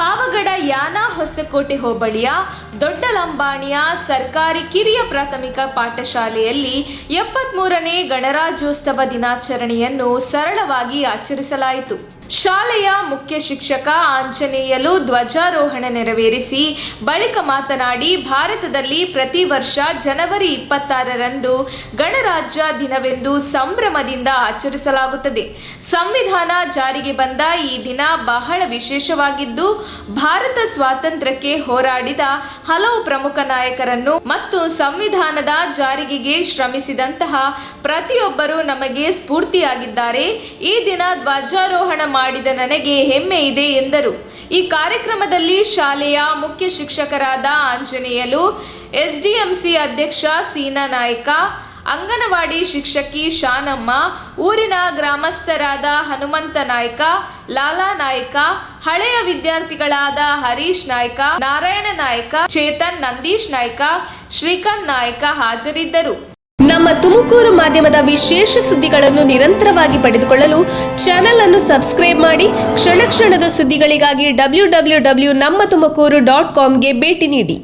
ಪಾವಗಡ ಯಾನ ಹೊಸಕೋಟೆ ಹೋಬಳಿಯ ದೊಡ್ಡಲಂಬಾಣಿಯ ಸರ್ಕಾರಿ ಕಿರಿಯ ಪ್ರಾಥಮಿಕ ಪಾಠಶಾಲೆಯಲ್ಲಿ 73ನೇ ಗಣರಾಜ್ಯೋತ್ಸವ ದಿನಾಚರಣೆಯನ್ನು ಸರಳವಾಗಿ ಆಚರಿಸಲಾಯಿತು. ಶಾಲೆಯ ಮುಖ್ಯ ಶಿಕ್ಷಕ ಆಂಜನೇಯಲು ಧ್ವಜಾರೋಹಣ ನೆರವೇರಿಸಿ ಬಳಿಕ ಮಾತನಾಡಿ, ಭಾರತದಲ್ಲಿ ಪ್ರತಿ ವರ್ಷ ಜನವರಿ 26ರಂದು ಗಣರಾಜ್ಯ ದಿನವೆಂದು ಸಂಭ್ರಮದಿಂದ ಆಚರಿಸಲಾಗುತ್ತದೆ. ಸಂವಿಧಾನ ಜಾರಿಗೆ ಬಂದ ಈ ದಿನ ಬಹಳ ವಿಶೇಷವಾಗಿದ್ದು, ಭಾರತ ಸ್ವಾತಂತ್ರ್ಯಕ್ಕೆ ಹೋರಾಡಿದ ಹಲವು ಪ್ರಮುಖ ನಾಯಕರನ್ನು ಮತ್ತು ಸಂವಿಧಾನದ ಜಾರಿಗೆಗೆ ಶ್ರಮಿಸಿದಂತಹ ಪ್ರತಿಯೊಬ್ಬರು ನಮಗೆ ಸ್ಫೂರ್ತಿಯಾಗಿದ್ದಾರೆ. ಈ ದಿನ ಧ್ವಜಾರೋಹಣ ಮಾಡಿದ ನನಗೆ ಹೆಮ್ಮೆ ಇದೆ ಎಂದರು. ಈ ಕಾರ್ಯಕ್ರಮದಲ್ಲಿ ಶಾಲೆಯ ಮುಖ್ಯ ಶಿಕ್ಷಕರಾದ ಆಂಜನೇಯಲು, ಎಸ್ಡಿಎಂಸಿ ಅಧ್ಯಕ್ಷ ಸೀನಾ ನಾಯ್ಕ, ಅಂಗನವಾಡಿ ಶಿಕ್ಷಕಿ ಶಾನಮ್ಮ, ಊರಿನ ಗ್ರಾಮಸ್ಥರಾದ ಹನುಮಂತ ನಾಯ್ಕ, ಲಾಲಾ ನಾಯ್ಕ, ಹಳೆಯ ವಿದ್ಯಾರ್ಥಿಗಳಾದ ಹರೀಶ್ ನಾಯ್ಕ, ನಾರಾಯಣ ನಾಯ್ಕ, ಚೇತನ್, ನಂದೀಶ್ ನಾಯ್ಕ, ಶ್ರೀಕಾಂತ್ ನಾಯ್ಕ ಹಾಜರಿದ್ದರು. ನಮ್ಮ ತುಮಕೂರು ಮಾಧ್ಯಮದ ವಿಶೇಷ ಸುದ್ದಿಗಳನ್ನು ನಿರಂತರವಾಗಿ ಪಡೆದುಕೊಳ್ಳಲು ಚಾನೆಲ್ ಅನ್ನು ಸಬ್ಸ್ಕ್ರೈಬ್ ಮಾಡಿ. ಕ್ಷಣ ಕ್ಷಣದ ಸುದ್ದಿಗಳಿಗಾಗಿ www.nammathumakuru.com ಗೆ ಭೇಟಿ ನೀಡಿ.